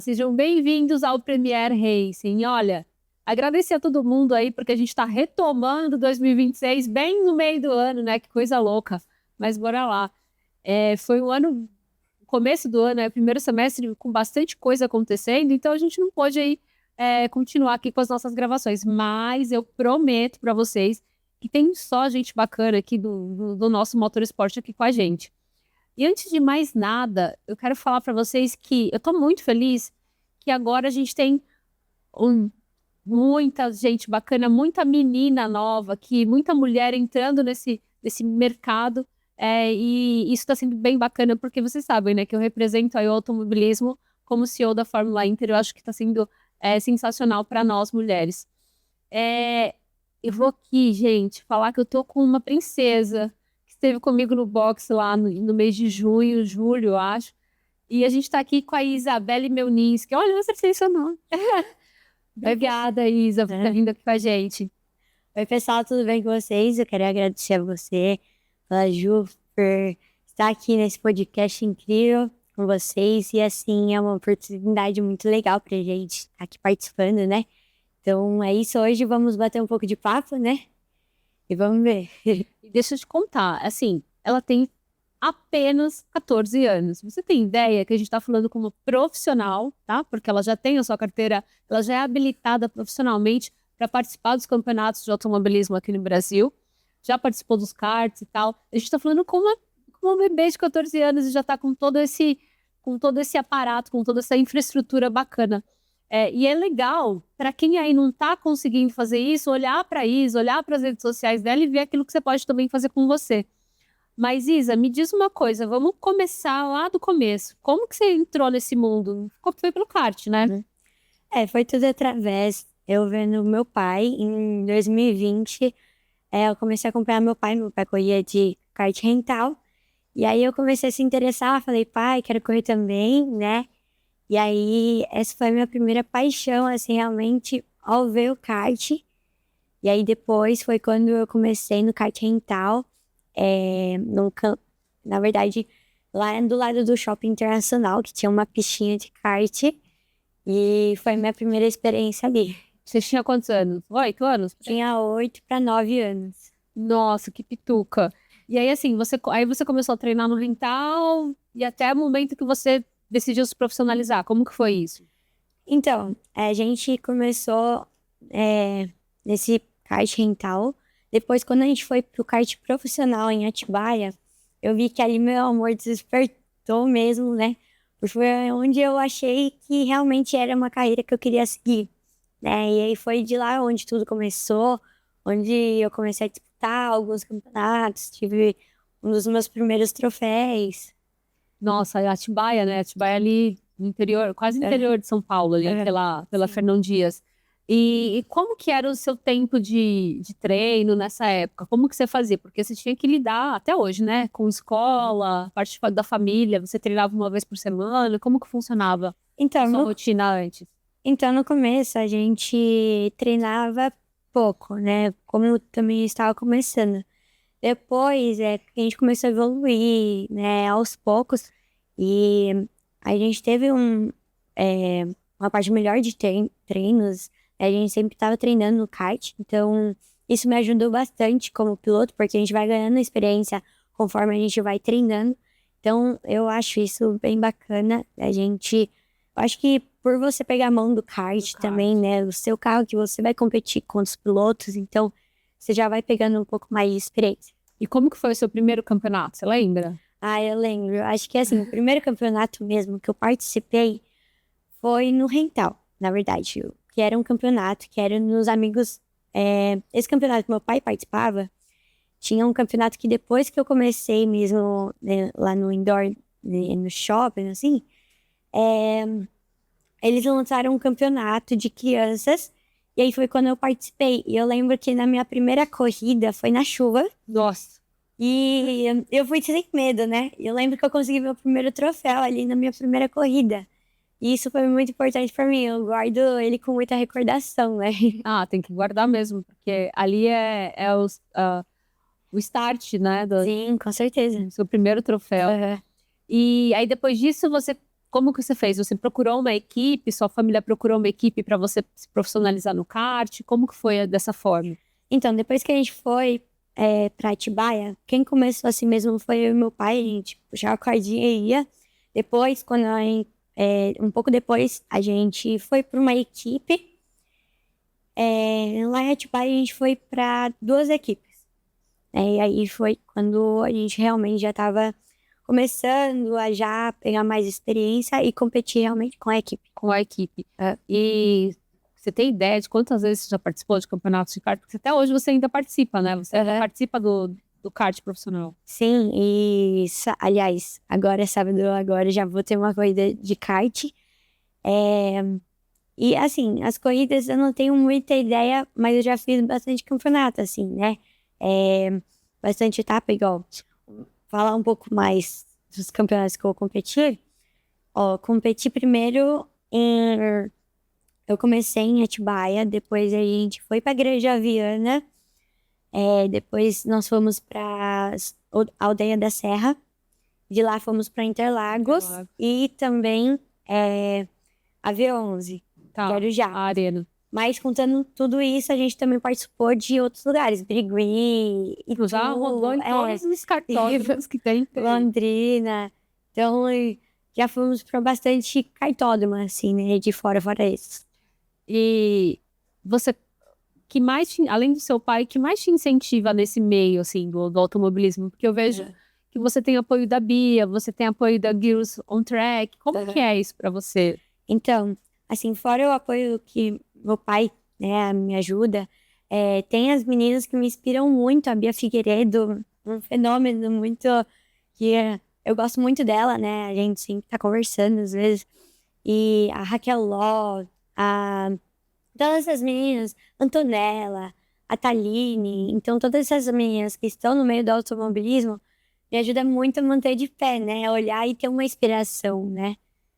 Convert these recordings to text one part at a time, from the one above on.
Sejam bem-vindos ao Premier Racing. Olha, agradecer a todo mundo aí, porque a gente está retomando 2026 bem no meio do ano, né? Que coisa louca. Mas bora lá. Foi um ano, começo do ano, primeiro semestre, com bastante coisa acontecendo, então a gente não pôde aí continuar aqui com as nossas gravações. Mas eu prometo para vocês que tem só gente bacana aqui do nosso Motorsport aqui com a gente. E antes de mais nada, eu quero falar para vocês que eu estou muito feliz que agora a gente tem muita gente bacana, muita menina nova aqui, muita mulher entrando nesse mercado. E isso está sendo bem bacana, porque vocês sabem, né, que eu represento aí o automobilismo como CEO da Fórmula Inter. Eu acho que está sendo sensacional para nós, mulheres. Eu vou aqui, gente, falar que eu tô com uma princesa esteve comigo no box lá no mês de junho, julho, eu acho. E a gente tá aqui com a Isabelle Melninski. Olha, eu acertei seu nome. Obrigada, Isa, por ter vindo aqui com a gente. Oi, pessoal, tudo bem com vocês? Eu quero agradecer a você, a Ju, por estar aqui nesse podcast incrível com vocês. E, assim, é uma oportunidade muito legal pra gente estar aqui participando, né? Então, é isso. Hoje vamos bater um pouco de papo, né? E vamos ver. E deixa eu te contar, assim, ela tem apenas 14 anos. Você tem ideia que a gente está falando como profissional, tá? Porque ela já tem a sua carteira, ela já é habilitada profissionalmente para participar dos campeonatos de automobilismo aqui no Brasil. Já participou dos karts e tal. A gente está falando como uma bebê de 14 anos e já está com todo esse aparato, com toda essa infraestrutura bacana. E é legal, para quem aí não está conseguindo fazer isso, olhar para isso, olhar para as redes sociais dela e ver aquilo que você pode também fazer com você. Mas, Isa, me diz uma coisa, vamos começar lá do começo. Como que você entrou nesse mundo? Foi pelo kart, né? Foi tudo através, eu vendo meu pai, em 2020, eu comecei a acompanhar meu pai corria de kart rental, e aí eu comecei a se interessar, falei, pai, quero correr também, né? E aí, essa foi a minha primeira paixão, assim, realmente, ao ver o kart. E aí, depois, foi quando eu comecei no kart rental, na verdade, lá do lado do Shopping Internacional, que tinha uma pistinha de kart. E foi minha primeira experiência ali. Você tinha quantos anos? 8 anos? Tinha 8 para 9 anos. Nossa, que pituca. E aí, assim, aí você começou a treinar no rental e até o momento que você decidiu se profissionalizar. Como que foi isso? Então, a gente começou nesse kart rental. Depois, quando a gente foi pro kart profissional em Atibaia, eu vi que ali meu amor despertou mesmo, né? Porque foi onde eu achei que realmente era uma carreira que eu queria seguir, né? E aí foi de lá onde tudo começou, onde eu comecei a disputar alguns campeonatos, tive um dos meus primeiros troféus. Nossa, Atibaia, né? Atibaia ali no interior, quase no interior de São Paulo, ali pela Fernão Dias. E como que era o seu tempo de treino nessa época? Como que você fazia? Porque você tinha que lidar, até hoje, né? Com escola, parte da família, você treinava uma vez por semana, como que funcionava a sua rotina antes? Então, no começo, a gente treinava pouco, né? Como eu também estava começando. Depois, a gente começou a evoluir, né? Aos poucos. E a gente teve uma parte melhor de treinos. A gente sempre estava treinando no kart. Então, isso me ajudou bastante como piloto, porque a gente vai ganhando experiência conforme a gente vai treinando. Então, eu acho isso bem bacana. Eu acho que por você pegar a mão do kart também, né? O seu carro que você vai competir com os pilotos, então você já vai pegando um pouco mais de experiência. E como que foi o seu primeiro campeonato? Você lembra? Eu lembro. Acho que assim, o primeiro campeonato mesmo que eu participei foi no rental, na verdade. Que era um campeonato que era nos amigos. Esse campeonato que meu pai participava, tinha um campeonato que depois que eu comecei mesmo, né, lá no indoor, né, no shopping, assim, eles lançaram um campeonato de crianças, e aí foi quando eu participei. E eu lembro que na minha primeira corrida foi na chuva. Nossa. E eu fui sem medo, né? Eu lembro que eu consegui meu primeiro troféu ali na minha primeira corrida. E isso foi muito importante pra mim. Eu guardo ele com muita recordação, né? Tem que guardar mesmo, porque ali é o start, né? Sim, com certeza. Seu primeiro troféu. E aí, depois disso, você Como que você fez? Você procurou uma equipe? Sua família procurou uma equipe para você se profissionalizar no kart? Como que foi dessa forma? Então, depois que a gente foi pra Atibaia, quem começou assim mesmo foi eu e meu pai, a gente puxava a cordinha e ia. Depois, um pouco depois, a gente foi para uma equipe. Lá em Atibaia, a gente foi para 2 equipes. E aí foi quando a gente realmente já estava começando a já pegar mais experiência e competir realmente com a equipe. Com a equipe. E você tem ideia de quantas vezes você já participou de campeonatos de kart? Porque até hoje você ainda participa, né? Você ainda participa do kart profissional. Sim, e aliás, agora sábado, agora já vou ter uma corrida de kart. E assim, as corridas eu não tenho muita ideia, mas eu já fiz bastante campeonato, assim, né? Bastante etapa, igual. Falar um pouco mais dos campeonatos que eu competi. Competi primeiro eu comecei em Atibaia, depois a gente foi pra Igreja Viana, depois nós fomos pra Aldeia da Serra, de lá fomos pra Interlagos e também a V11, Guarujá. A Arena. Mas contando tudo isso, a gente também participou de outros lugares, Birigui, Tu já rodou em todos os cartódromos que tem. Londrina. Então, já fomos para bastante cartódromo, assim, né? De fora esses. E você, além do seu pai, que mais te incentiva nesse meio, assim, do automobilismo? Porque eu vejo que você tem apoio da Bia, você tem apoio da Girls on Track. Como que é isso para você? Então, assim, fora o apoio que meu pai, né, me ajuda, tem as meninas que me inspiram muito, a Bia Figueiredo, um fenômeno muito, que eu gosto muito dela, né, a gente sempre tá conversando às vezes, e a Raquel Ló, todas essas meninas, Antonella, a Thaline, então todas essas meninas que estão no meio do automobilismo, me ajuda muito a manter de pé, né, olhar e ter uma inspiração, né,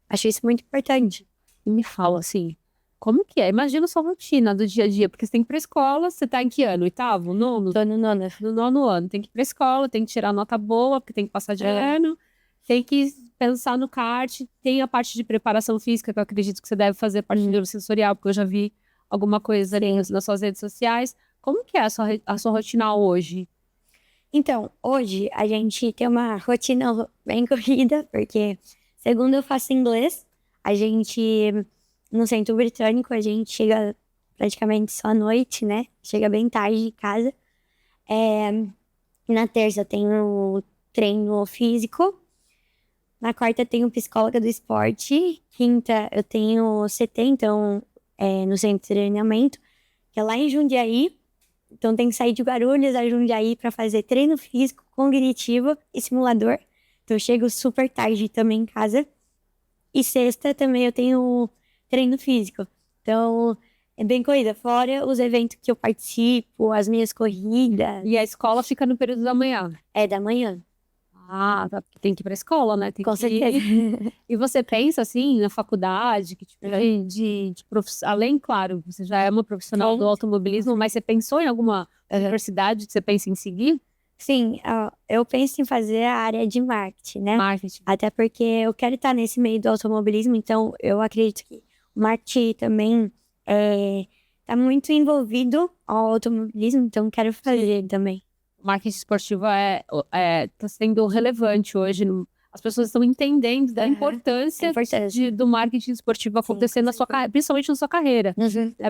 acho isso muito importante. E me fala, assim, como que é? Imagina sua rotina do dia a dia, porque você tem que ir pra escola, você tá em que ano? 8º? 9º? Tô no nono. No 9º ano. Tem que ir pra escola, tem que tirar nota boa, porque tem que passar de ano, tem que pensar no kart, tem a parte de preparação física, que eu acredito que você deve fazer, a parte de neurosensorial, porque eu já vi alguma coisa ali nas suas redes sociais. Como que é a sua rotina hoje? Então, hoje a gente tem uma rotina bem corrida, porque segundo eu faço inglês, a gente, no centro britânico, a gente chega praticamente só à noite, né? Chega bem tarde de casa. Na terça eu tenho treino físico. Na quarta eu tenho psicóloga do esporte. Quinta eu tenho CT, então, no centro de treinamento, que é lá em Jundiaí. Então tem que sair de Guarulhos a Jundiaí para fazer treino físico, cognitivo e simulador. Então eu chego super tarde também em casa. E sexta também eu tenho treino físico. Então é bem corrida. Fora os eventos que eu participo, as minhas corridas. E a escola fica no período da manhã? É da manhã. Ah, tem que ir pra escola, né? Com certeza. E você pensa, assim, na faculdade, que tipo, além, claro, você já é uma profissional do automobilismo, mas você pensou em alguma universidade que você pensa em seguir? Sim, eu penso em fazer a área de marketing, né? Marketing. Até porque eu quero estar nesse meio do automobilismo, então eu acredito que o marketing também está muito envolvido ao automobilismo, então quero fazer também. Marketing esportivo está sendo relevante hoje. As pessoas estão entendendo da importância do marketing esportivo acontecer na sua carreira, principalmente na sua carreira.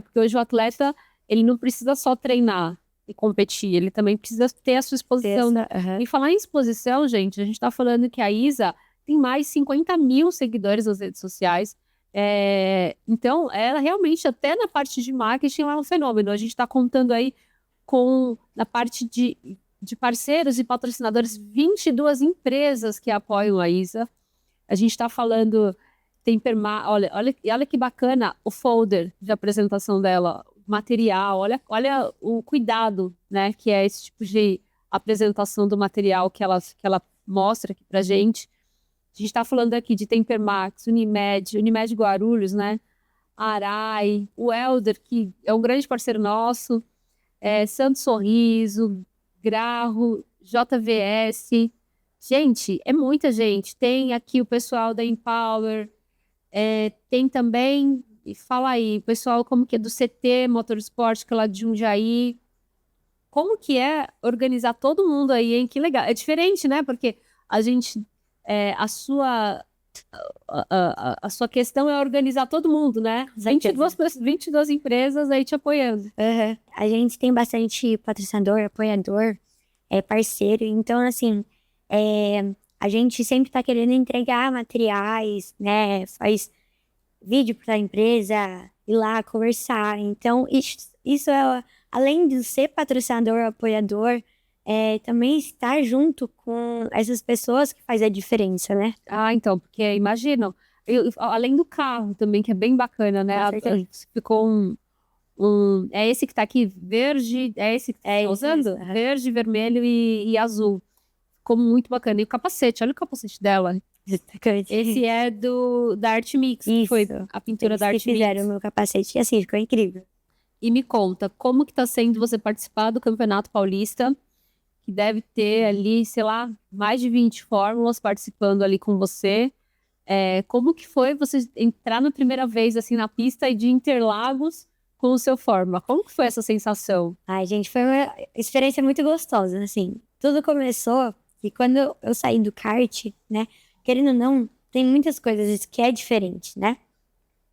Porque hoje o atleta, ele não precisa só treinar e competir, ele também precisa ter a sua exposição. E falar em exposição, gente, a gente está falando que a Isa tem mais de 50 mil seguidores nas redes sociais. Então, ela realmente, até na parte de marketing, ela é um fenômeno. A gente está contando aí na parte de parceiros e patrocinadores, 22 empresas que apoiam a Isa. A gente está falando, olha que bacana o folder de apresentação dela, material, olha o cuidado, né, que é esse tipo de apresentação do material que ela mostra aqui pra gente. A gente está falando aqui de Tempermax, Unimed Guarulhos, né, Arai, o Elder, que é um grande parceiro nosso, Santo Sorriso, Grarro, JVS. Gente, é muita gente. Tem aqui o pessoal da Empower, Tem também, e fala aí, pessoal, como que é do CT Motorsport, que é lá de Jundiaí. Como que é organizar todo mundo aí, hein? Que legal. É diferente, né? Porque a gente, a sua questão é organizar todo mundo, né? 22 empresas aí te apoiando. Uhum. A gente tem bastante patrocinador, apoiador, parceiro. Então, assim, a gente sempre tá querendo entregar materiais, né? Faz vídeo para a empresa, ir lá conversar. Então, isso é, além de ser patrocinador, apoiador, também estar junto com essas pessoas que faz a diferença, né? Ah, então, porque imagina, além do carro também, que é bem bacana, né? Ficou é esse que tá aqui, verde, é esse que tá usando? Isso. Verde, vermelho e azul. Ficou muito bacana. E o capacete, olha o capacete dela. Esse é da Art Mix, que foi a pintura da Art Mix. Fizeram o meu capacete e assim, ficou incrível. E me conta, como que tá sendo você participar do Campeonato Paulista, que deve ter ali, sei lá, mais de 20 fórmulas participando ali com você. Como que foi você entrar na primeira vez, assim, na pista de Interlagos com o seu Fórmula? Como que foi essa sensação? Ai, gente, foi uma experiência muito gostosa, assim. Tudo começou que quando eu saí do kart, né, querendo ou não, tem muitas coisas que é diferente, né?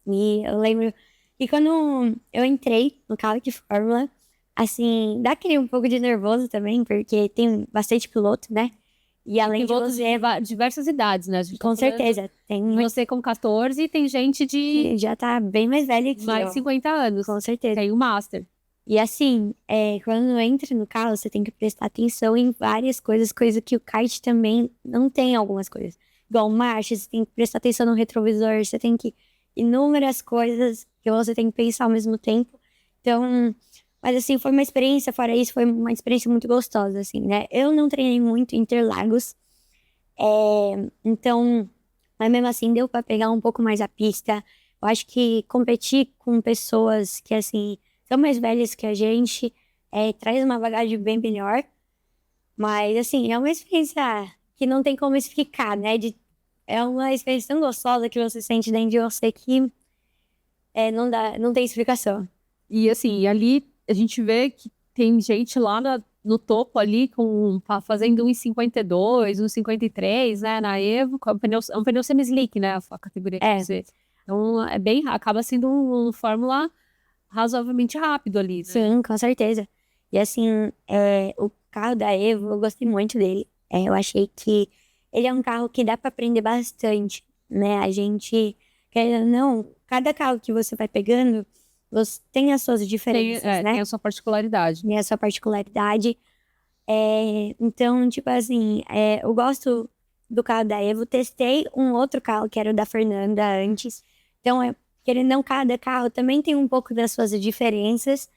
E eu lembro que quando eu entrei no carro de Fórmula, assim, dá aquele um pouco de nervoso também, porque tem bastante piloto, né? E além de Pilotos você... de diversas idades, né? Com certeza. Tem você com 14 e tem gente que já tá bem mais velha que mais de 50 anos. Com certeza. Tem o Master. E assim, quando entra no carro, você tem que prestar atenção em várias coisas, coisa que o kart também não tem algumas coisas. Igual marcha, você tem que prestar atenção no retrovisor, você tem que... Inúmeras coisas que você tem que pensar ao mesmo tempo. Então, mas assim, foi uma experiência, fora isso, foi uma experiência muito gostosa, assim, né? Eu não treinei muito em Interlagos, então, mas mesmo assim deu pra pegar um pouco mais a pista. Eu acho que competir com pessoas que, assim, são mais velhas que a gente, traz uma bagagem bem melhor. Mas, assim, é uma experiência que não tem como explicar, né? É uma experiência tão gostosa que você sente dentro de você que não tem explicação. E assim, ali a gente vê que tem gente lá no topo ali fazendo 1,52, 1,53, né? Na Evo, com um pneu semi-slick, né? A categoria que você... Então, acaba sendo um Fórmula razoavelmente rápido ali, né? Sim, com certeza. E assim, o carro da Evo, eu gostei muito dele. Eu achei que ele é um carro que dá para aprender bastante, né? A gente, querendo ou não, cada carro que você vai pegando, você tem as suas diferenças, né? Tem a sua particularidade. Tem a sua particularidade. Então, tipo assim, eu gosto do carro da Evo. Testei um outro carro, que era o da Fernanda antes. Então, querendo ou não, cada carro também tem um pouco das suas diferenças.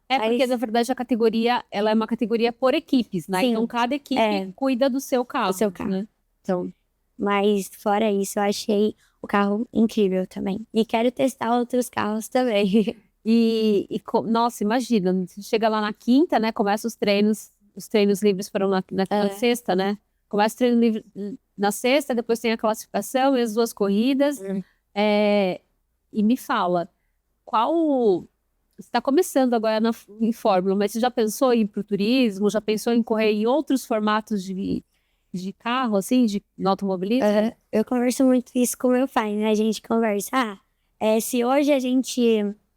Porque, na verdade, a categoria, ela é uma categoria por equipes, né? Sim, então, cada equipe cuida do seu carro. Do seu carro. Né? Então, mas, fora isso, eu achei o carro incrível também. E quero testar outros carros também. Nossa, imagina, você chega lá na quinta, né? Começa os treinos livres foram na sexta, né? Começa o treino livre na sexta, depois tem a classificação e as 2 corridas. E me fala, você está começando agora em Fórmula, mas você já pensou em ir para o turismo? Já pensou em correr em outros formatos de carro, assim, no automobilismo? Eu converso muito isso com meu pai, né? A gente conversa, se hoje a gente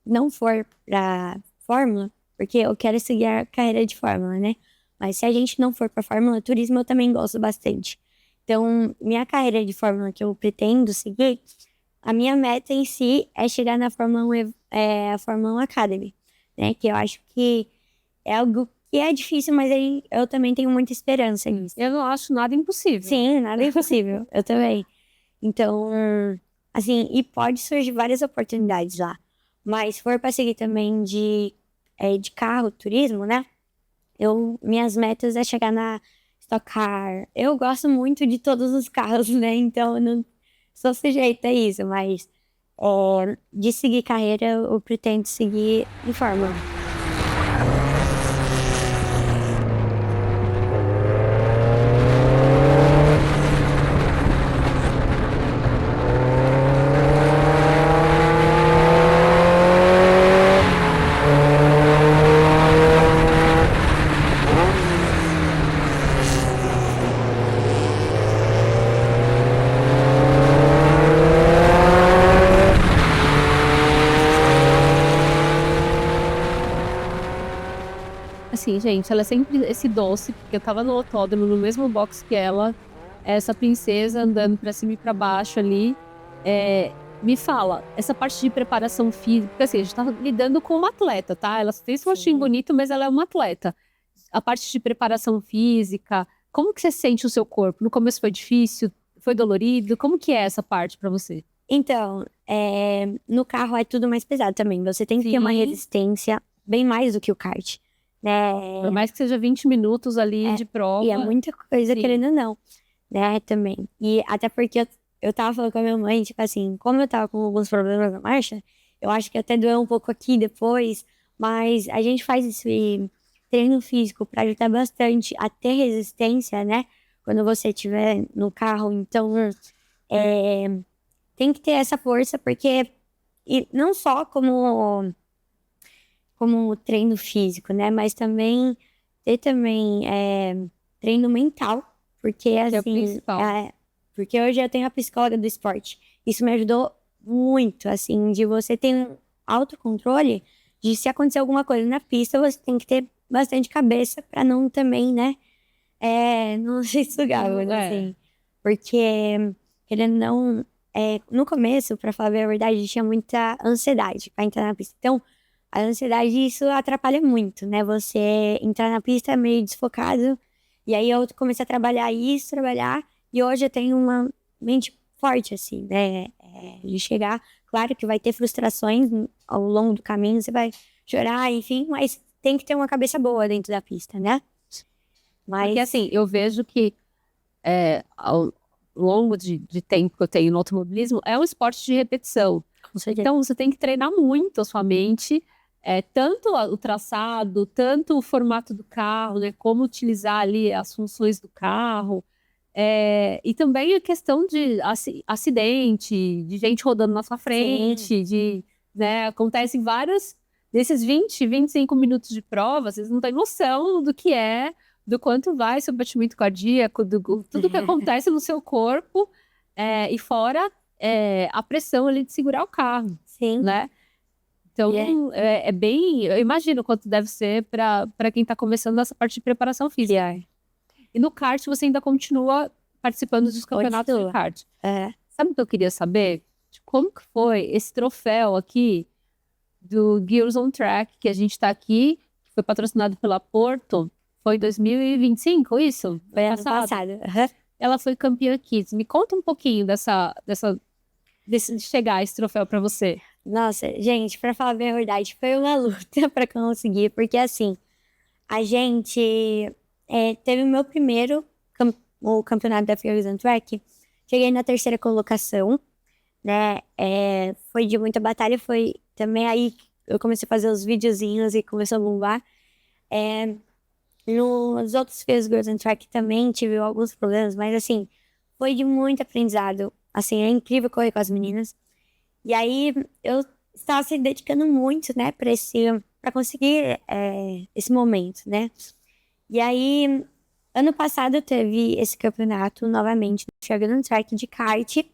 não for para Fórmula, porque eu quero seguir a carreira de Fórmula, né? Mas se a gente não for para Fórmula, turismo eu também gosto bastante. Então, minha carreira de Fórmula que eu pretendo seguir, a minha meta em si é chegar na Fórmula 1, a Fórmula 1 Academy, né? Que eu acho que é algo que é difícil, mas eu também tenho muita esperança nisso. Eu não acho nada impossível. Sim, nada impossível. Eu também. Então, assim, e pode surgir várias oportunidades lá. Mas se for para seguir também de carro, turismo, né? Minhas metas é chegar na Stock Car. Eu gosto muito de todos os carros, né? Então, eu não sou sujeita a isso. Mas de seguir carreira, eu pretendo seguir em Fórmula. assim, gente, ela é sempre esse doce, porque eu tava no autódromo, no mesmo box que ela, essa princesa andando pra cima e pra baixo ali. Me fala, essa parte de preparação física, porque assim, a gente tá lidando com uma atleta, tá? Ela tem esse rostinho bonito, mas ela é uma atleta. A parte de preparação física, como que você sente o seu corpo? No começo foi difícil? Foi dolorido? Como que é essa parte pra você? Então, no carro é tudo mais pesado também. Você tem que ter uma Sim. resistência bem mais do que o kart, né? Por mais que seja 20 minutos ali de prova. E é muita coisa, Sim. querendo ou não, né? Também. E até porque eu tava falando com a minha mãe, tipo assim, como eu tava com alguns problemas na marcha, eu acho que até doeu um pouco aqui depois, mas a gente faz esse treino físico pra ajudar bastante a ter resistência, né? Quando você estiver no carro. Então, tem que ter essa força, porque e não só como treino físico, né? Mas também ter também treino mental, porque Que é o assim, principal. porque hoje eu tenho a psicóloga do esporte. Isso me ajudou muito, assim, de você ter um autocontrole, de se acontecer alguma coisa na pista, você tem que ter bastante cabeça para não também, né? Não se sugar, vamos dizer assim. Porque, querendo ou não, no começo, pra falar a verdade, tinha muita ansiedade pra entrar na pista. Então, a ansiedade, isso atrapalha muito, né? Você entrar na pista meio desfocado. E aí eu comecei a trabalhar isso, e hoje eu tenho uma mente forte, assim, né? De chegar, claro que vai ter frustrações ao longo do caminho, você vai chorar, enfim, mas tem que ter uma cabeça boa dentro da pista, né? Porque assim, eu vejo que ao longo de tempo que eu tenho no automobilismo, é um esporte de repetição. Com certeza. Então, você tem que treinar muito a sua mente, tanto o traçado, tanto o formato do carro, né? Como utilizar ali as funções do carro. E também a questão de acidente, de gente rodando na sua frente, né? Acontecem várias. Nesses 20, 25 minutos de prova, vocês não têm noção do quanto vai seu batimento cardíaco, tudo que acontece no seu corpo, e fora a pressão ali de segurar o carro, Sim. né? Então, é bem... Eu imagino quanto deve ser para quem está começando nessa parte de preparação física. E no kart, você ainda continua participando dos campeonatos de kart. Sabe o que eu queria saber? Como que foi esse troféu aqui do Girls on Track, que a gente está aqui, que foi patrocinado pela Porto, foi em 2025, isso? Foi ano passado. Ela foi campeã Kids. Me conta um pouquinho de chegar esse troféu para você. Nossa, gente, pra falar bem a verdade, foi uma luta pra conseguir, porque assim, a gente teve o meu primeiro o campeonato da Girls on Track, cheguei na 3ª colocação, né? Foi de muita batalha, foi também aí que eu comecei a fazer os videozinhos e começou a bombar. Nos outros Girls on Track também tive alguns problemas, mas assim, foi de muito aprendizado. Assim, é incrível correr com as meninas. E aí eu estava se dedicando muito, né, para conseguir esse momento, né? E aí, ano passado teve esse campeonato novamente no Girls on Track de kart. E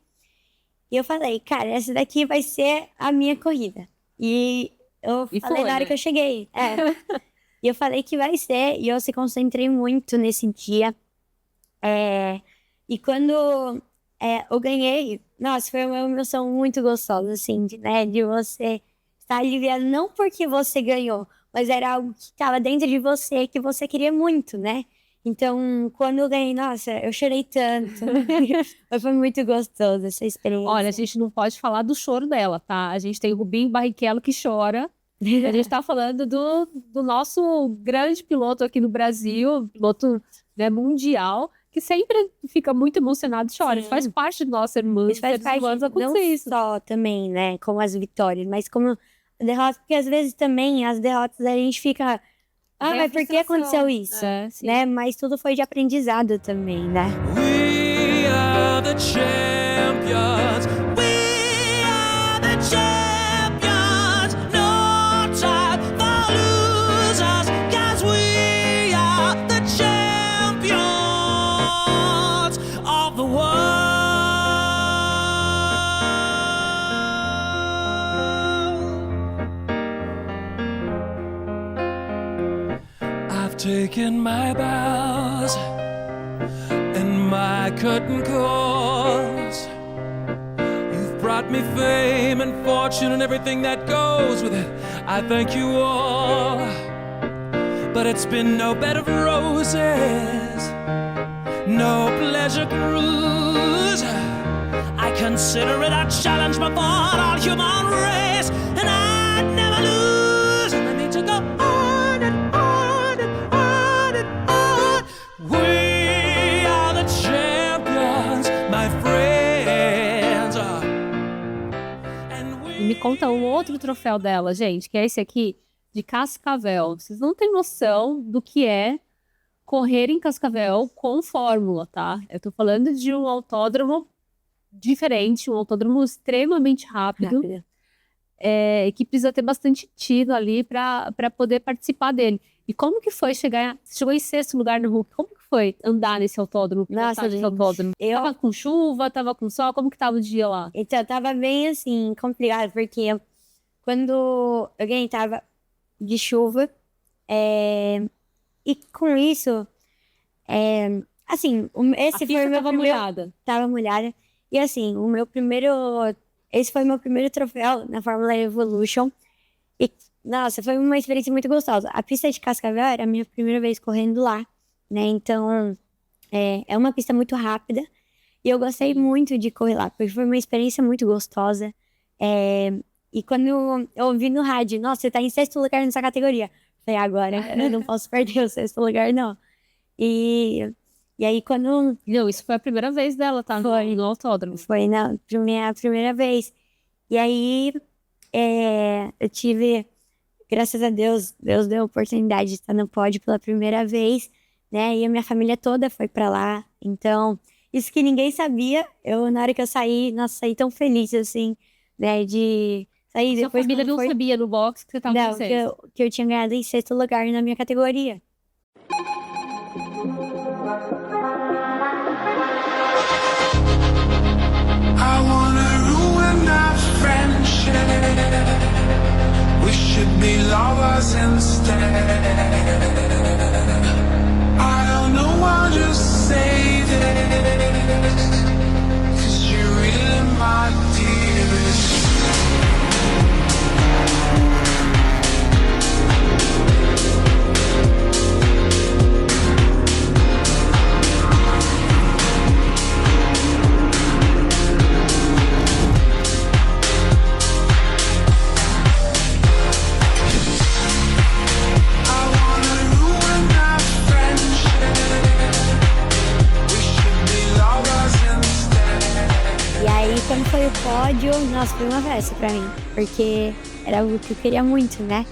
eu falei, cara, essa daqui vai ser a minha corrida. E eu falei na hora que eu cheguei. E eu falei que vai ser, e eu se concentrei muito nesse dia. E quando eu ganhei, nossa, foi uma emoção muito gostosa, assim, né? De você estar aliviado, não porque você ganhou, mas era algo que estava dentro de você, que você queria muito, né? Então, quando eu ganhei, nossa, eu chorei tanto. Mas foi muito gostoso essa experiência. Olha, a gente não pode falar do choro dela, tá? A gente tem o Rubinho Barrichello que chora. A gente tá falando do nosso grande piloto aqui no Brasil, piloto, né, mundial, que sempre fica muito emocionado e chora. Isso faz parte do nosso irmão. Isso faz parte não só também, né, como as vitórias, mas como derrotas, porque às vezes também as derrotas a gente fica... mas por que aconteceu isso? Né? Mas tudo foi de aprendizado também, né? We are the champions. We are the champions. No time for losers, 'cause we are the champions of the world. taken my bows and my curtain calls. You've brought me fame and fortune and everything that goes with it. I thank you all, but it's been no bed of roses, no pleasure cruise. I consider it a challenge before all human race, and I'd never lose. And I need to go on and on and on and on. We are the champions, my friends. And E me conta um outro troféu dela, gente, que é esse aqui, de Cascavel. Vocês não têm noção do que é correr em Cascavel com fórmula, tá? Eu tô falando de um autódromo diferente, um autódromo extremamente rápido, que precisa ter bastante tiro ali para poder participar dele. E como que foi chegar? Você chegou em 6º lugar no Hulk. Como que foi andar nesse autódromo? Nossa, nesse gente, autódromo? Tava com chuva, tava com sol, como que tava o dia lá? Então, tava bem, assim, complicado, porque quando eu ganhei, tava de chuva, e com isso, assim, esse A foi pista o meu tava primeiro... molhada. Tava molhada. E assim, esse foi meu primeiro troféu na Fórmula Evolution. E, nossa, foi uma experiência muito gostosa. A pista de Cascavel era a minha primeira vez correndo lá, né? Então, é uma pista muito rápida. E eu gostei muito de correr lá, porque foi uma experiência muito gostosa. E quando eu ouvi no rádio, nossa, você tá em 6º lugar nessa categoria. Falei, agora eu não posso perder o 6º lugar, não. E aí, quando... Não, isso foi a primeira vez dela, tá? No autódromo. Foi na minha primeira vez. E aí, eu tive, graças a Deus, Deus deu a oportunidade de estar no pódio pela primeira vez, né? E a minha família toda foi pra lá. Então, isso que ninguém sabia, na hora que eu saí, nossa, saí tão feliz, assim, né? De sair Sua depois. família não sabia no box que você tava Não, em 6º. que eu tinha ganhado em 6º lugar na minha categoria. I wanna ruin our friendship. We should be lovers instead. I don't know, I'll just say this, 'cause you're really my dearest. Quando foi o pódio, nossa, foi uma festa pra mim, porque era algo que eu queria muito, né?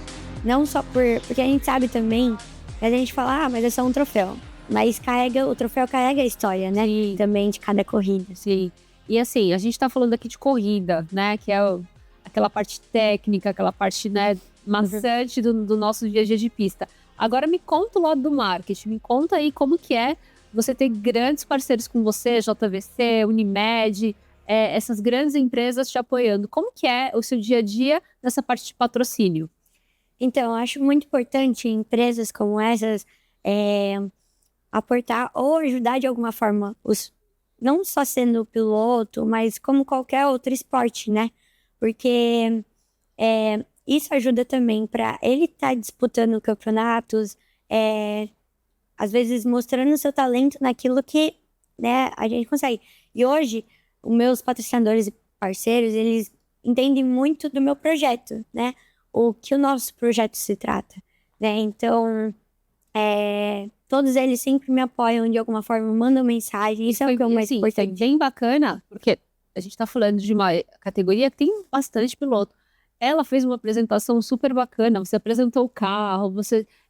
Não só porque a gente sabe também, a gente fala, mas é só um troféu. Mas o troféu carrega a história, né? Sim. Também de cada corrida. Sim. E assim, a gente tá falando aqui de corrida, né? Que é aquela parte técnica, aquela parte, né, maçante do nosso dia a dia de pista. Agora me conta o lado do marketing, me conta aí como que é você ter grandes parceiros com você, JVC, Unimed, essas grandes empresas te apoiando. Como que é o seu dia a dia nessa parte de patrocínio? Então, eu acho muito importante empresas como essas aportar ou ajudar de alguma forma, não só sendo piloto, mas como qualquer outro esporte, né? Porque isso ajuda também para ele estar disputando campeonatos, às vezes mostrando seu talento naquilo que, né, a gente consegue. E hoje, os meus patrocinadores e parceiros, eles entendem muito do meu projeto, né? O que o nosso projeto se trata, né? Então, todos eles sempre me apoiam de alguma forma, mandam mensagem, isso é o que é o mais importante. Foi bem bacana, porque a gente tá falando de uma categoria que tem bastante piloto. Ela fez uma apresentação super bacana, você apresentou o carro,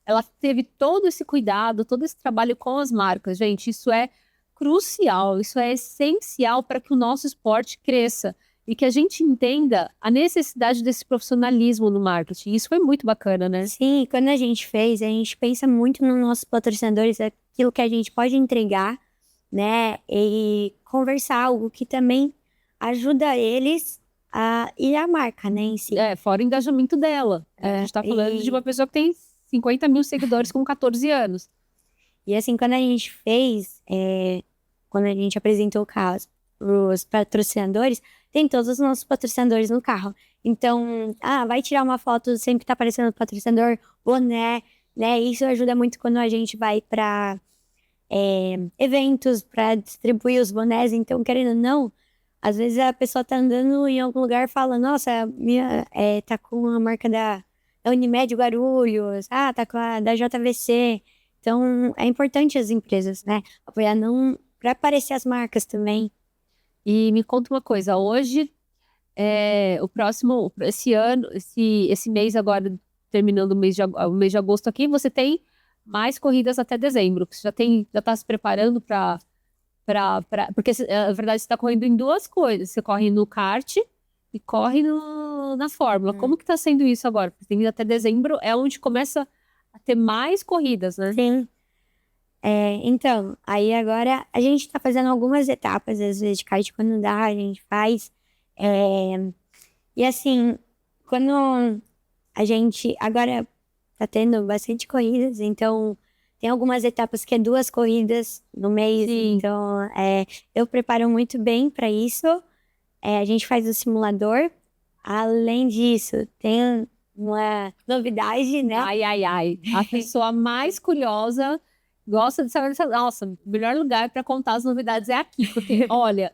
ela teve todo esse cuidado, todo esse trabalho com as marcas. Gente, isso é crucial, isso é essencial para que o nosso esporte cresça e que a gente entenda a necessidade desse profissionalismo no marketing. Isso foi muito bacana, né? Sim, quando a gente fez, a gente pensa muito nos nossos patrocinadores, aquilo que a gente pode entregar, né? E conversar, algo que também ajuda eles e a marca, né, em si. Fora o engajamento dela. A gente tá falando de uma pessoa que tem 50 mil seguidores com 14 anos. E assim, quando a gente fez, quando a gente apresentou o carro os patrocinadores, tem todos os nossos patrocinadores no carro. Então, vai tirar uma foto, sempre tá aparecendo o patrocinador, boné, né? Isso ajuda muito quando a gente vai para eventos, para distribuir os bonés. Então, querendo ou não, às vezes a pessoa tá andando em algum lugar e fala, nossa, minha tá com a marca da Unimed Guarulhos, tá com a da JVC. Então, é importante as empresas, né, apoiar, não para aparecer as marcas também. E me conta uma coisa, hoje, esse ano, esse mês agora, terminando o mês de agosto aqui, você tem mais corridas até dezembro. Você já está se preparando porque, na verdade, você está correndo em duas coisas. Você corre no kart e corre na Fórmula. Como que está sendo isso agora? Porque tem até dezembro, é onde começa a ter mais corridas, né? Sim. Então, aí agora a gente tá fazendo algumas etapas, às vezes de kart, quando dá, a gente faz. E assim, quando a gente agora tá tendo bastante corridas, então tem algumas etapas que é 2 corridas no mês. Sim. Então eu preparo muito bem para isso. A gente faz o simulador. Além disso, tem uma novidade, né? Ai. A pessoa mais curiosa gosta de saber. Nossa, o melhor lugar para contar as novidades é aqui. Porque, olha,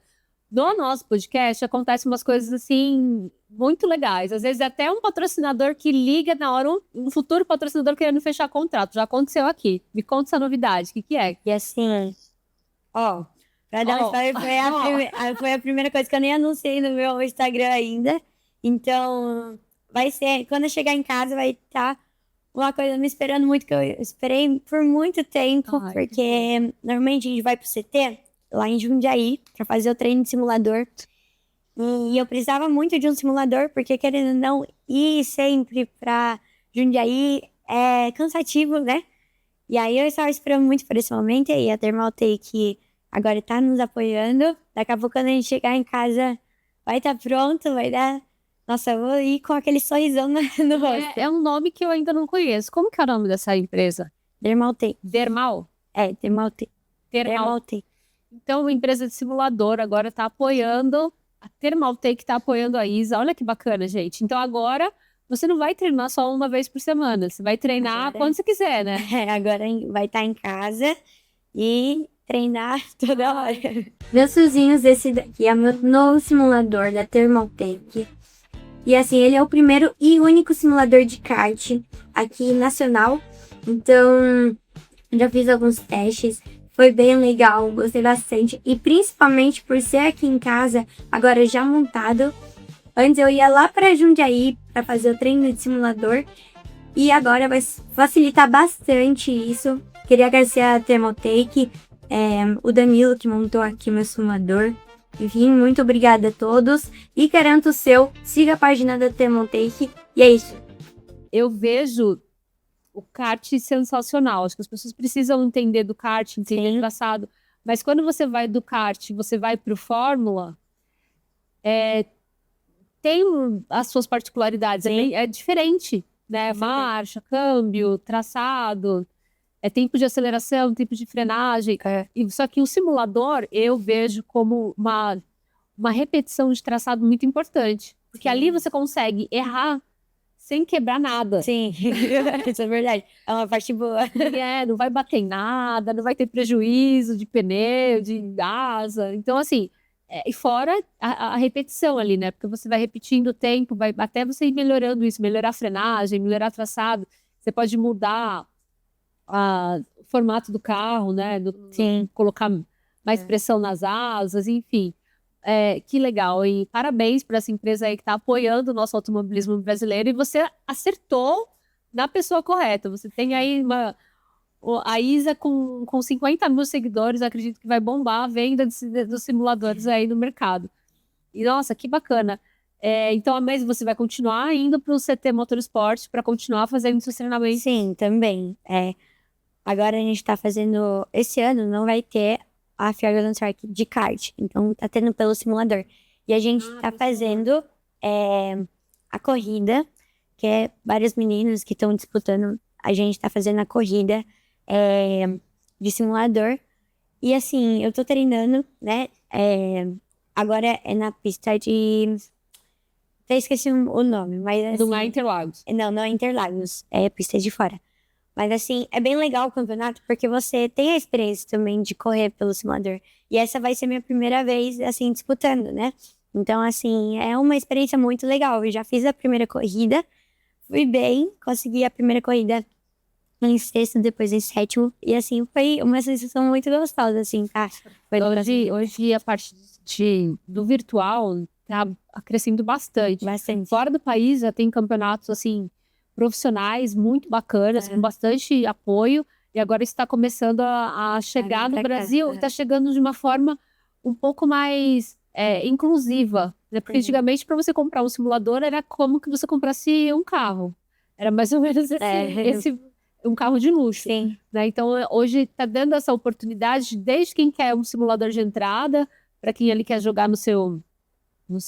no nosso podcast acontecem umas coisas assim muito legais. Às vezes até um patrocinador que liga na hora, um futuro patrocinador querendo fechar contrato. Já aconteceu aqui. Me conta essa novidade. O que é? E assim, pra dar uma spoiler, foi a primeira coisa que eu nem anunciei no meu Instagram ainda. Então, vai ser, quando eu chegar em casa, vai estar uma coisa me esperando muito, que eu esperei por muito tempo, porque normalmente a gente vai pro CT, lá em Jundiaí, pra fazer o treino de simulador. E eu precisava muito de um simulador, porque querendo ou não, ir sempre pra Jundiaí é cansativo, né? E aí eu estava esperando muito por esse momento, e aí a Thermaltake agora tá nos apoiando. Daqui a pouco, quando a gente chegar em casa, vai estar pronto, vai dar... Nossa, eu vou ir com aquele sorrisão no rosto. É um nome que eu ainda não conheço. Como que é o nome dessa empresa? Thermaltake. Dermal? Thermaltake. Thermaltake. Então, a empresa de simulador agora está apoiando, a Thermaltake está apoiando a Isa. Olha que bacana, gente. Então, agora você não vai treinar só uma vez por semana. Você vai treinar quando você quiser, né? Agora vai estar em casa e treinar toda hora. Meus vizinhos, esse daqui é meu novo simulador da Thermaltake. E assim, ele é o primeiro e único simulador de kart aqui nacional. Então, já fiz alguns testes. Foi bem legal, gostei bastante. E principalmente por ser aqui em casa, agora já montado. Antes eu ia lá para Jundiaí para fazer o treino de simulador. E agora vai facilitar bastante isso. Queria agradecer a Thermaltake, o Danilo que montou aqui meu simulador. Enfim, muito obrigada a todos. E garanto o seu. Siga a página da Thermaltake. E é isso. Eu vejo o kart sensacional. Acho que as pessoas precisam entender do kart, entender o traçado. Mas quando você vai do kart, você vai para o Fórmula, tem as suas particularidades. É diferente, né? Marcha, câmbio, traçado, tempo de aceleração, tempo de frenagem. Só que o simulador eu vejo como uma repetição de traçado muito importante. Porque ali você consegue errar sem quebrar nada. Sim, isso é verdade. É uma parte boa. Não vai bater em nada, não vai ter prejuízo de pneu, de asa. Então, assim, e fora a repetição ali, né? Porque você vai repetindo o tempo, até você ir melhorando isso, melhorar a frenagem, melhorar o traçado. Você pode mudar o formato do carro, né? Colocar mais pressão nas asas, enfim. Que legal, e parabéns para essa empresa aí que está apoiando o nosso automobilismo brasileiro, e você acertou na pessoa correta. Você tem aí a Isa com 50 mil seguidores, acredito que vai bombar a venda dos simuladores aí no mercado. E nossa, que bacana. Então, mas você vai continuar indo para o CT Motorsport para continuar fazendo seus treinamentos? Sim, também. Agora a gente está fazendo, esse ano não vai ter a Fjord Track de kart, então tá tendo pelo simulador. E a gente tá fazendo a corrida, que é vários meninos que estão disputando a gente tá fazendo a corrida de simulador. E assim, eu tô treinando, né? Agora é na pista de... Até esqueci o nome, mas assim... Não é Interlagos. Não é Interlagos, é pista de fora. Mas assim, é bem legal o campeonato, porque você tem a experiência também de correr pelo simulador. E essa vai ser minha primeira vez, assim, disputando, né? Então, assim, é uma experiência muito legal. Eu já fiz a primeira corrida, fui bem, consegui a primeira corrida em sexto, depois em sétimo. E assim, foi uma sensação muito gostosa, assim, tá? Hoje a parte do virtual tá crescendo bastante. Bastante. Fora do país já tem campeonatos, assim, profissionais muito bacanas, com bastante apoio. E agora está começando a chegar no Brasil. Está chegando de uma forma um pouco mais inclusiva. Né? Porque antigamente, para você comprar um simulador, era como que você comprasse um carro. Era mais ou menos um carro de luxo. Sim. Né? Então, hoje está dando essa oportunidade, desde quem quer um simulador de entrada, para quem ele quer jogar no seu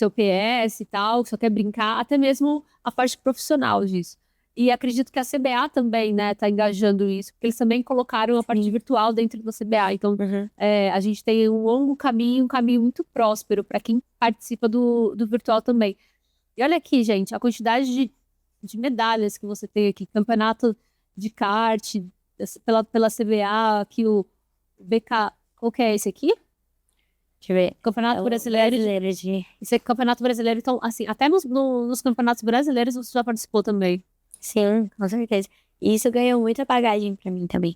PS e tal, que só quer brincar, até mesmo a parte profissional disso. E acredito que a CBA também, né, tá engajando isso, porque eles também colocaram a parte virtual dentro da CBA. Então, a gente tem um longo caminho, um caminho muito próspero para quem participa do virtual também. E olha aqui, gente, a quantidade de medalhas que você tem aqui. Campeonato de kart, pela CBA, aqui o BK... Qual que é esse aqui? Deixa eu ver. Campeonato Brasileiro. Esse é Campeonato Brasileiro. Então, assim, até nos campeonatos brasileiros você já participou também. Sim, com certeza. E isso ganhou muita bagagem pra mim também.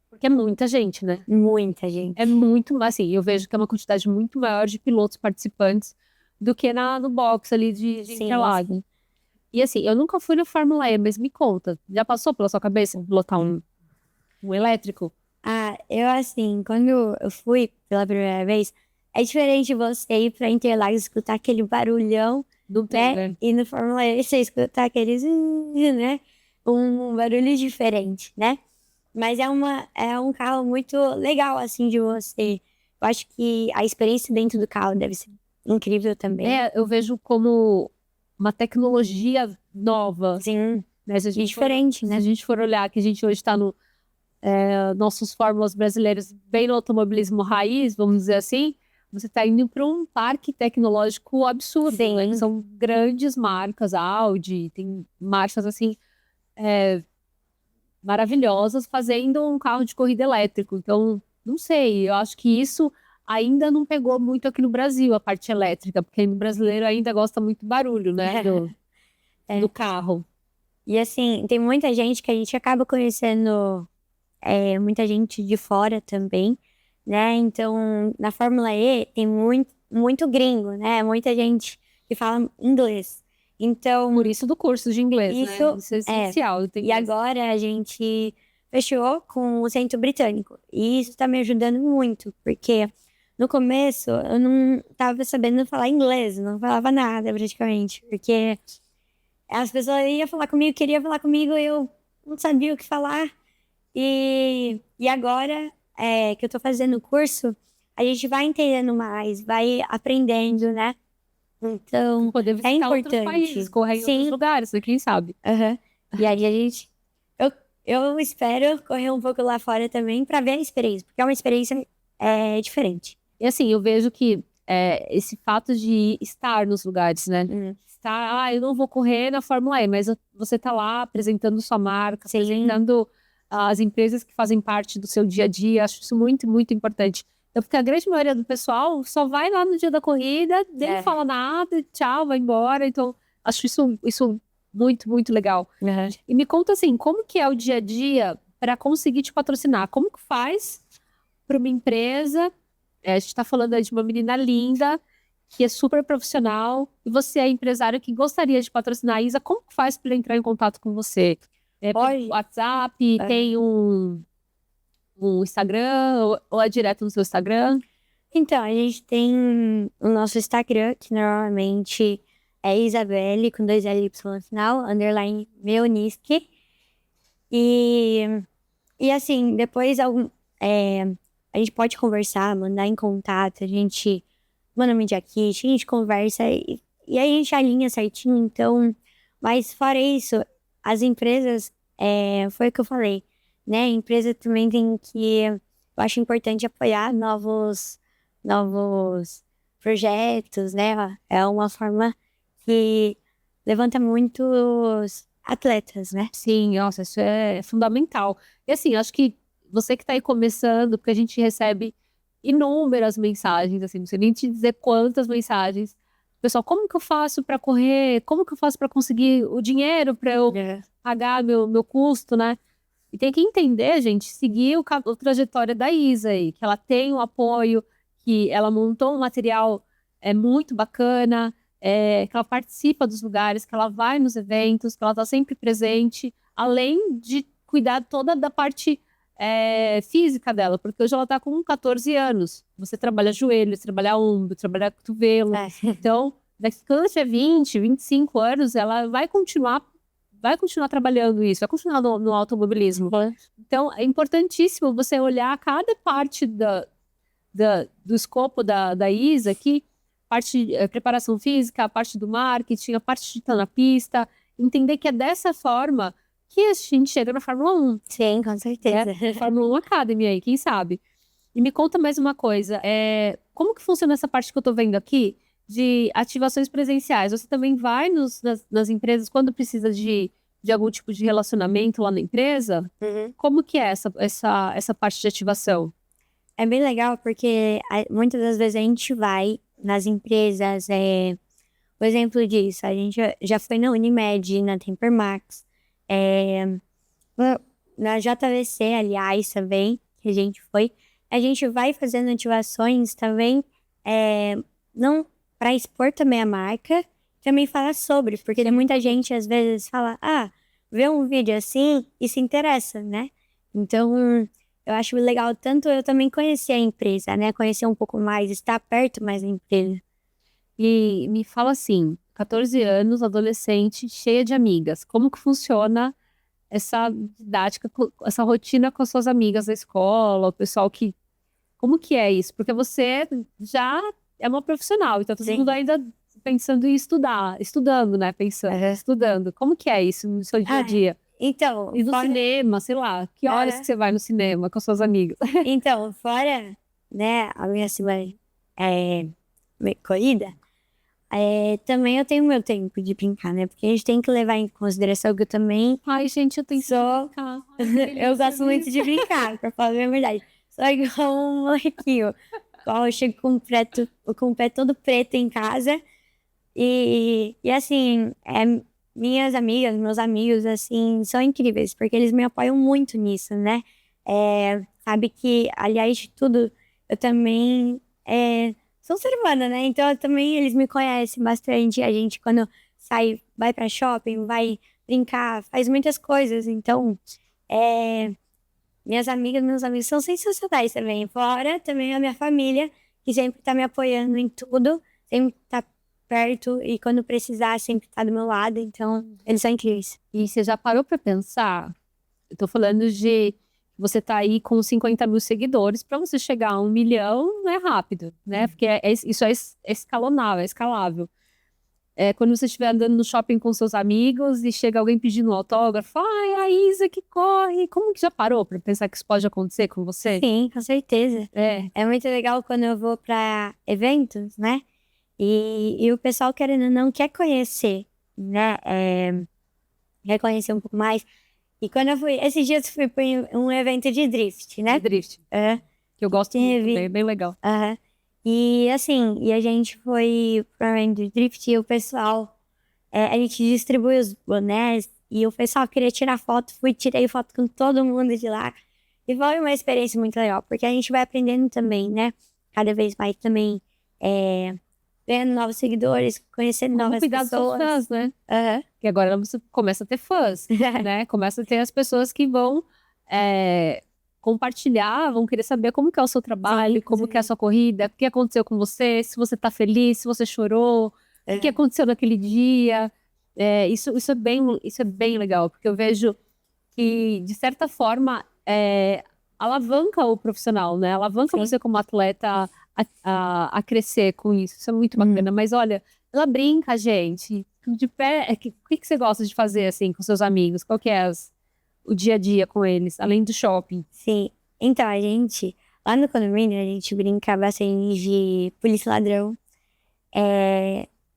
Porque é muita gente, né? Muita gente. É muito, assim, eu vejo que é uma quantidade muito maior de pilotos participantes do que no box ali de Interlagos. E assim, eu nunca fui na Fórmula E, mas me conta, já passou pela sua cabeça pilotar um elétrico? Eu assim, quando eu fui pela primeira vez, é diferente você ir pra Interlagos escutar aquele barulhão, né? E no Fórmula E você escutar aqueles, né? Um barulho diferente, né? Mas é um carro muito legal, assim, de você. Eu acho que a experiência dentro do carro deve ser incrível também. Eu vejo como uma tecnologia nova. Sim, né? Se a gente diferente, né? Se a gente for olhar que a gente hoje está no nossos fórmulas brasileiros bem no automobilismo raiz, vamos dizer assim, você está indo para um parque tecnológico absurdo. Sim. Né? São grandes marcas, Audi, tem marcas assim maravilhosas fazendo um carro de corrida elétrico. Então, não sei, eu acho que isso ainda não pegou muito aqui no Brasil, a parte elétrica, porque o brasileiro ainda gosta muito do barulho, né, do carro. E assim, tem muita gente que a gente acaba conhecendo, muita gente de fora também, né? Então, na Fórmula E tem muito gringo, né? Muita gente que fala inglês. Então, por isso do curso de inglês, né? Isso é essencial. E agora a gente fechou com o Centro Britânico. E isso tá me ajudando muito, porque no começo eu não tava sabendo falar inglês, não falava nada praticamente, porque as pessoas iam falar comigo, queriam falar comigo, eu não sabia o que falar. E agora que eu tô fazendo o curso, a gente vai entendendo mais, vai aprendendo, né? Então, poder visitar importante. Outros países, correr em outros lugares, né? Quem sabe? E aí a gente... Eu espero correr um pouco lá fora também para ver a experiência, porque é uma experiência diferente. E assim, eu vejo que esse fato de estar nos lugares, né? Eu não vou correr na Fórmula E, mas você tá lá apresentando sua marca, apresentando as empresas que fazem parte do seu dia a dia. Acho isso muito, muito importante. Então, porque a grande maioria do pessoal só vai lá no dia da corrida, nem fala nada, tchau, vai embora. Então, acho isso muito, muito legal. E me conta assim, como que é o dia a dia para conseguir te patrocinar? Como que faz para uma empresa? A gente está falando aí de uma menina linda, que é super profissional, e você é empresário que gostaria de patrocinar a Isa. Como que faz para entrar em contato com você? Tem WhatsApp, tem um Instagram, ou é direto no seu Instagram? Então, a gente tem o nosso Instagram, que normalmente é Isabelle, com 2 L no final, _ Meoniski. E assim, depois a gente pode conversar, mandar em contato, a gente manda um media kit, a gente conversa e aí a gente alinha certinho. Então, mas fora isso, as empresas foi o que eu falei, né? A empresa também tem que... Eu acho importante apoiar novos projetos, né? É uma forma que levanta muitos atletas, né? Sim, nossa, isso é fundamental. E assim, acho que você que está aí começando, porque a gente recebe inúmeras mensagens, assim, não sei nem te dizer quantas mensagens. Pessoal, como que eu faço para correr? Como que eu faço para conseguir o dinheiro para eu pagar meu custo, né? E tem que entender, gente, seguir a trajetória da Isa aí, que ela tem o apoio, que ela montou um material muito bacana, que ela participa dos lugares, que ela vai nos eventos, que ela está sempre presente, além de cuidar toda da parte física dela, porque hoje ela está com 14 anos. Você trabalha joelho, você trabalha ombro, trabalha cotovelo. Então, daqui quando ela tiver 20, 25 anos, ela vai continuar trabalhando isso, vai continuar no automobilismo. Então, é importantíssimo você olhar cada parte do escopo da Isa aqui, parte de preparação física, a parte do marketing, a parte de estar na pista, entender que é dessa forma que a gente chega na Fórmula 1. Sim, com certeza. Fórmula 1 Academy aí, quem sabe? E me conta mais uma coisa, como que funciona essa parte que eu tô vendo aqui de ativações presenciais? Você também vai nas empresas quando precisa de algum tipo de relacionamento lá na empresa? Como que é essa parte de ativação? É bem legal porque muitas das vezes a gente vai nas empresas, o exemplo disso, a gente já foi na Unimed, na Temper Max, na JVC, aliás, também, que a gente vai fazendo ativações também, não para expor também a marca, também falar sobre, porque muita gente às vezes fala, vê um vídeo assim e se interessa, né? Então, eu acho legal tanto eu também conhecer a empresa, né? Conhecer um pouco mais, estar perto mais da empresa. E me fala assim, 14 anos, adolescente, cheia de amigas, como que funciona essa didática, essa rotina com as suas amigas da escola, o pessoal que... Como que é isso? Porque você já é uma profissional, então todo mundo ainda pensando em estudando, né? Estudando. Como que é isso no seu dia a dia? Então, E no cinema, sei lá, que horas que você vai no cinema com as suas amigas? Então, fora, né, a minha semana corrida, também eu tenho meu tempo de brincar, né? Porque a gente tem que levar em consideração que eu também... Ai, gente, eu tenho que brincar. Eu gosto muito de brincar, pra falar a verdade. Só igual um molequinho. Eu chego com o pé todo preto em casa. E assim, minhas amigas, meus amigos, assim, são incríveis. Porque eles me apoiam muito nisso, né? Sabe que, aliás de tudo, eu também sou ser humana, né? Então, eles me conhecem bastante. A gente, quando sai, vai pra shopping, vai brincar, faz muitas coisas. Então, minhas amigas, meus amigos são sensacionais também. Fora também a minha família, que sempre tá me apoiando em tudo. Sempre tá perto e quando precisar, sempre tá do meu lado. Então, eles são incríveis. E você já parou pra pensar? Eu tô falando de... Você tá aí com 50 mil seguidores, para você chegar a 1 milhão não é rápido, né? Porque isso é escalonável, é escalável. Quando você estiver andando no shopping com seus amigos e chega alguém pedindo um autógrafo, ai, a Isa que corre. Como que já parou para pensar que isso pode acontecer com você? Sim, com certeza. É muito legal quando eu vou para eventos, né? E o pessoal querendo ou não quer conhecer, né? Quer conhecer um pouco mais. E quando eu fui, esses dias eu fui para um evento de drift, né? De drift. Que eu gosto muito, é bem legal. E assim, a gente foi para um evento de drift e o pessoal, a gente distribui os bonés e o pessoal queria tirar foto, tirei foto com todo mundo de lá. E foi uma experiência muito legal, porque a gente vai aprendendo também, né? Cada vez mais também, vendo novos seguidores, conhecendo novas pessoas. Cuidar dos fãs, né? Que agora você começa a ter fãs, né? Começa a ter as pessoas que vão compartilhar, vão querer saber como que é o seu trabalho, como que é a sua corrida, o que aconteceu com você, se você tá feliz, se você chorou, o que aconteceu naquele dia. Isso é bem legal, porque eu vejo que, de certa forma, alavanca o profissional, né? Alavanca você como atleta a crescer com isso. Isso é muito bacana. Mas olha, ela brinca, gente. De pé, o que você gosta de fazer assim com seus amigos? Qual que é o dia a dia com eles, além do shopping? Sim. Então, lá no condomínio, a gente brinca bastante de polícia e ladrão.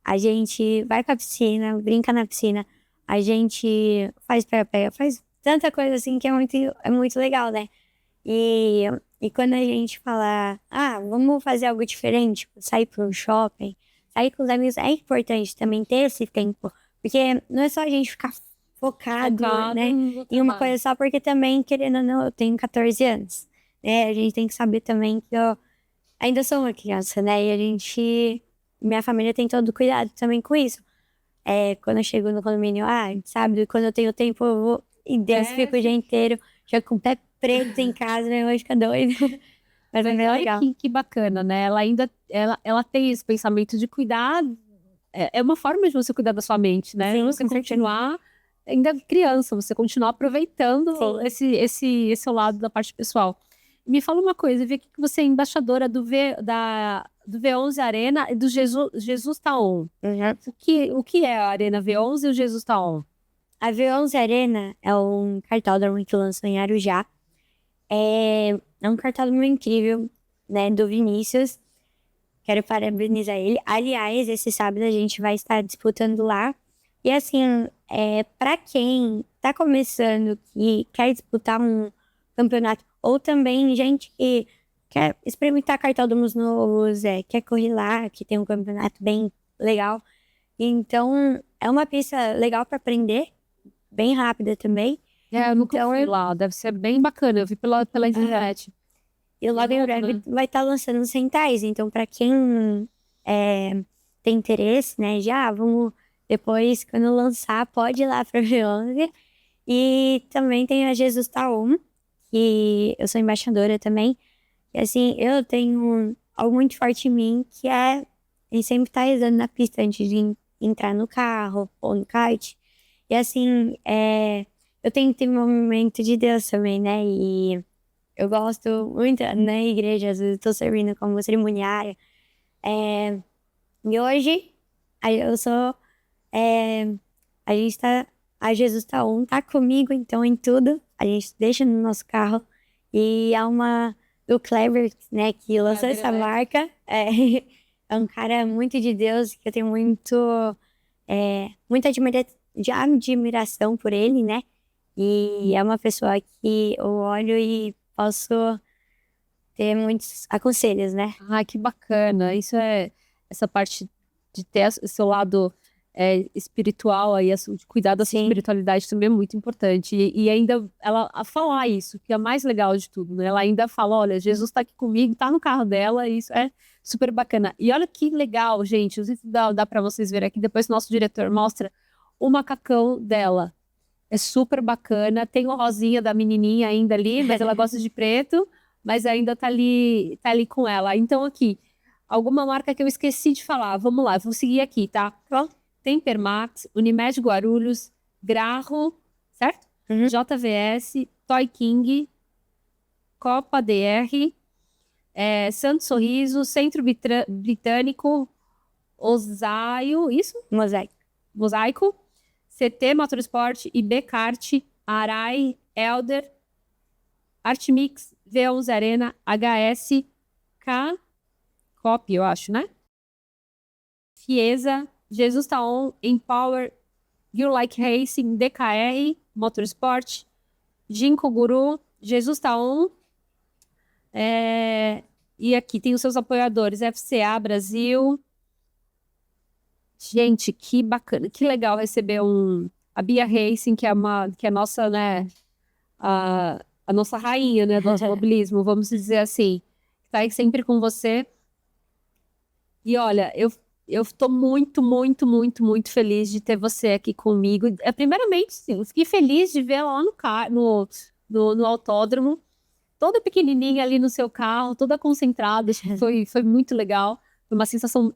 A gente vai pra piscina, brinca na piscina. A gente faz pega-pega, faz tanta coisa assim que é muito legal, né? E quando a gente fala, vamos fazer algo diferente, tipo, sair pro shopping, sair com os amigos, é importante também ter esse tempo. Porque não é só a gente ficar focado, né, em uma coisa só, porque também, querendo ou não, eu tenho 14 anos, né? A gente tem que saber também que eu ainda sou uma criança, né? E minha família tem todo cuidado também com isso. Quando eu chego no condomínio, sabe, quando eu tenho tempo, eu vou e Deus fica o dia inteiro, já com o pé preto em casa, né? Hoje fica doido. Mas é bem legal. Que bacana, né? Ela ainda ela tem esse pensamento de cuidar. É uma forma de você cuidar da sua mente, né? Sim, você continuar ainda criança, você continuar aproveitando esse seu lado da parte pessoal. Me fala uma coisa, eu vi aqui que você é embaixadora do V11 Arena e do Jesus Taon. O que é a Arena V11 e o Jesus Taon? A V11 Arena é um cartódromo que lançou em Arujá. É um cartódromo incrível, né, do Vinícius. Quero parabenizar ele. Aliás, esse sábado a gente vai estar disputando lá. E assim, para quem tá começando e quer disputar um campeonato, ou também gente que quer experimentar cartódromos novos, quer correr lá, que tem um campeonato bem legal. Então, é uma pista legal para aprender, bem rápida também. Eu nunca fui lá, deve ser bem bacana, eu vi pela internet. E logo em breve vai estar lançando os rentais, então para quem tem interesse, né, vamos depois, quando lançar, pode ir lá pra V11. E também tem a Jesus Taon, que eu sou embaixadora também. E assim, eu tenho algo muito forte em mim, que é ele sempre tá rezando na pista antes de entrar no carro ou no kart. E assim, eu tenho que ter um momento de Deus também, né? E eu gosto muito na igreja, às vezes eu tô servindo como cerimoniária. E hoje, eu sou... a Jesus Taon tá comigo, então, em tudo. A gente deixa no nosso carro. E é uma do Kleber, né, que lançou essa marca. É um cara muito de Deus, que eu tenho muita admiração por ele, né? E é uma pessoa que eu olho e posso ter muitos aconselhos, né? Que bacana. Isso essa parte de ter seu lado espiritual, aí, de cuidar da sua espiritualidade também é muito importante. E ainda ela falar isso, que é mais legal de tudo, né? Ela ainda fala, olha, Jesus tá aqui comigo, tá no carro dela, e isso é super bacana. E olha que legal, gente, não sei se dá pra vocês verem aqui, depois o nosso diretor mostra o macacão dela. É super bacana, tem o rosinha da menininha ainda ali, mas ela gosta de preto, mas ainda tá ali com ela. Então aqui, alguma marca que eu esqueci de falar, vamos lá, vou seguir aqui, tá? Pronto. Tempermax, Unimed Guarulhos, Grarro, certo? JVS, Toy King, Copa DR, Santo Sorriso, Centro Britânico, Osaio, isso? Mosaico, CT Motorsport, IB Kart, Arai, Elder, Artmix, V11 Arena, HS, Cop, eu acho, né? Fiesa, Jesus Taon, Empower, You Like Racing, DKR, Motorsport, Ginkgo Guru, Jesus Taon. E aqui tem os seus apoiadores, FCA Brasil. Gente, que bacana, que legal receber a Bia Racing, que é a nossa, né, a nossa rainha, né, do automobilismo, vamos dizer assim. Tá aí sempre com você. E olha, eu estou muito, muito, muito, muito feliz de ter você aqui comigo. Primeiramente, sim, fiquei feliz de ver ela lá no autódromo, toda pequenininha ali no seu carro, toda concentrada. Foi muito legal. Foi uma sensação,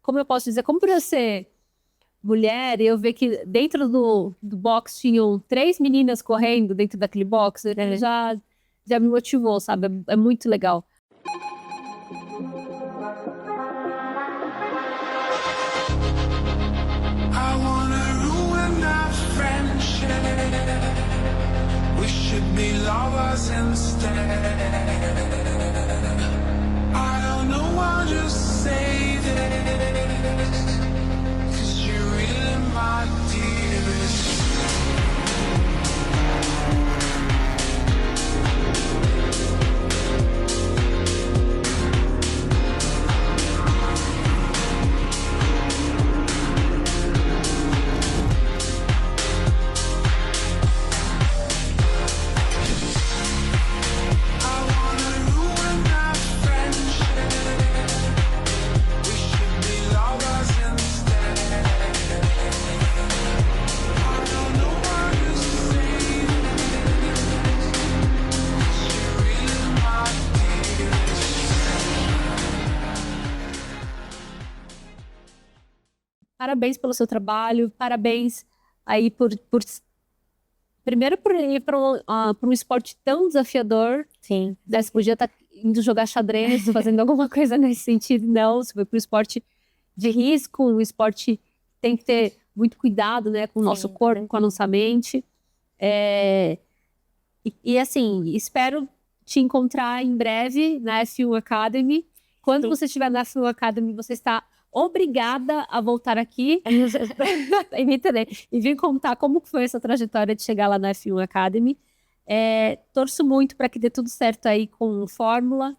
como eu posso dizer, como por eu ser mulher, eu ver que dentro do box tinham 3 meninas correndo dentro daquele box, já me motivou, sabe? É muito legal. should be lovers instead. I don't know, I'll just say this, 'cause you're really my dearest. Parabéns pelo seu trabalho, parabéns aí primeiro por ir para um esporte tão desafiador. Sim. Né? Você podia estar indo jogar xadrez, fazendo alguma coisa nesse sentido. Não, você foi para um esporte de risco, um esporte que tem que ter muito cuidado, né, com o nosso corpo, com a nossa mente. E assim, espero te encontrar em breve na F1 Academy. Quando você estiver na F1 Academy, você está obrigada a voltar aqui e vir contar como foi essa trajetória de chegar lá na F1 Academy. Torço muito para que dê tudo certo aí com Fórmula.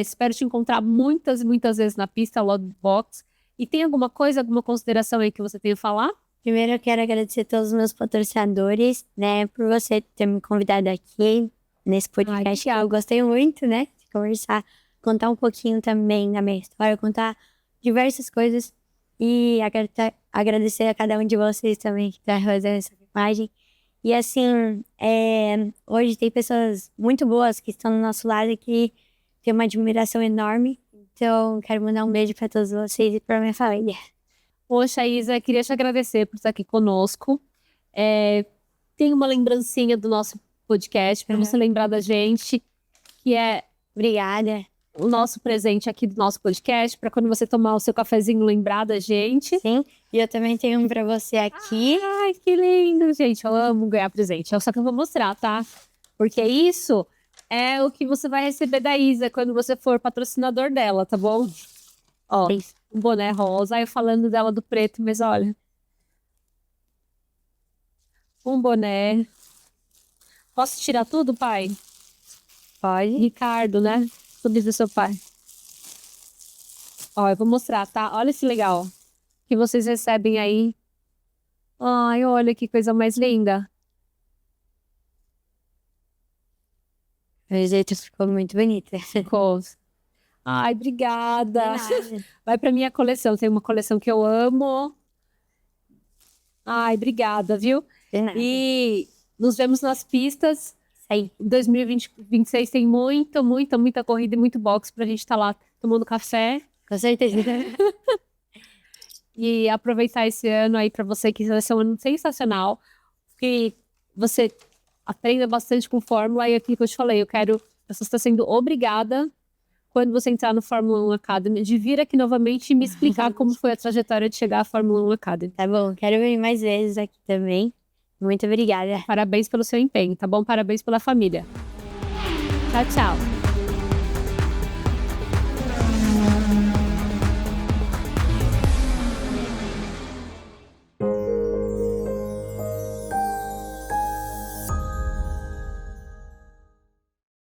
Espero te encontrar muitas vezes na pista, lá do box. E tem alguma consideração aí que você tenha a falar? Primeiro eu quero agradecer a todos os meus patrocinadores, né, por você ter me convidado aqui nesse podcast. Eu gostei muito, né, de conversar, contar um pouquinho também da minha história, contar diversas coisas e agradecer a cada um de vocês também que está fazendo essa filmagem. E assim, hoje tem pessoas muito boas que estão do nosso lado e que tem uma admiração enorme. Então, quero mandar um beijo para todos vocês e para minha família. Poxa, Isa, queria te agradecer por estar aqui conosco. Tem uma lembrancinha do nosso podcast para você lembrar da gente, que é Obrigada. o nosso presente aqui do nosso podcast, para quando você tomar o seu cafezinho lembrar da gente. Sim, e eu também tenho um para você aqui. Ai, que lindo, gente. Eu amo ganhar presente. Só que eu vou mostrar, tá? Porque isso é o que você vai receber da Isa quando você for patrocinador dela, tá bom? Ó, um boné rosa. Aí eu falando dela do preto, mas olha. Um boné. Posso tirar tudo, pai? Pode. Ricardo, né? Tudo do seu pai. Ó, eu vou mostrar, tá? Olha que legal. Que vocês recebem aí. Ai, olha que coisa mais linda. O jeito ficou muito bonita. Ficou. Ai, obrigada. Vai pra minha coleção. Tem uma coleção que eu amo. Ai, obrigada, viu? De nada. E nos vemos nas pistas. Aí. Em 2026 tem muita corrida e muito boxe pra gente estar lá tomando café. Com certeza. E aproveitar esse ano aí pra você, que vai ser um ano sensacional. Que você aprenda bastante com Fórmula. E aquilo que eu te falei, você está sendo obrigada, quando você entrar no Fórmula 1 Academy, de vir aqui novamente e me explicar como foi a trajetória de chegar à Fórmula 1 Academy. Tá bom, quero vir mais vezes aqui também. Muito obrigada. Parabéns pelo seu empenho, tá bom? Parabéns pela família. Tchau, tchau.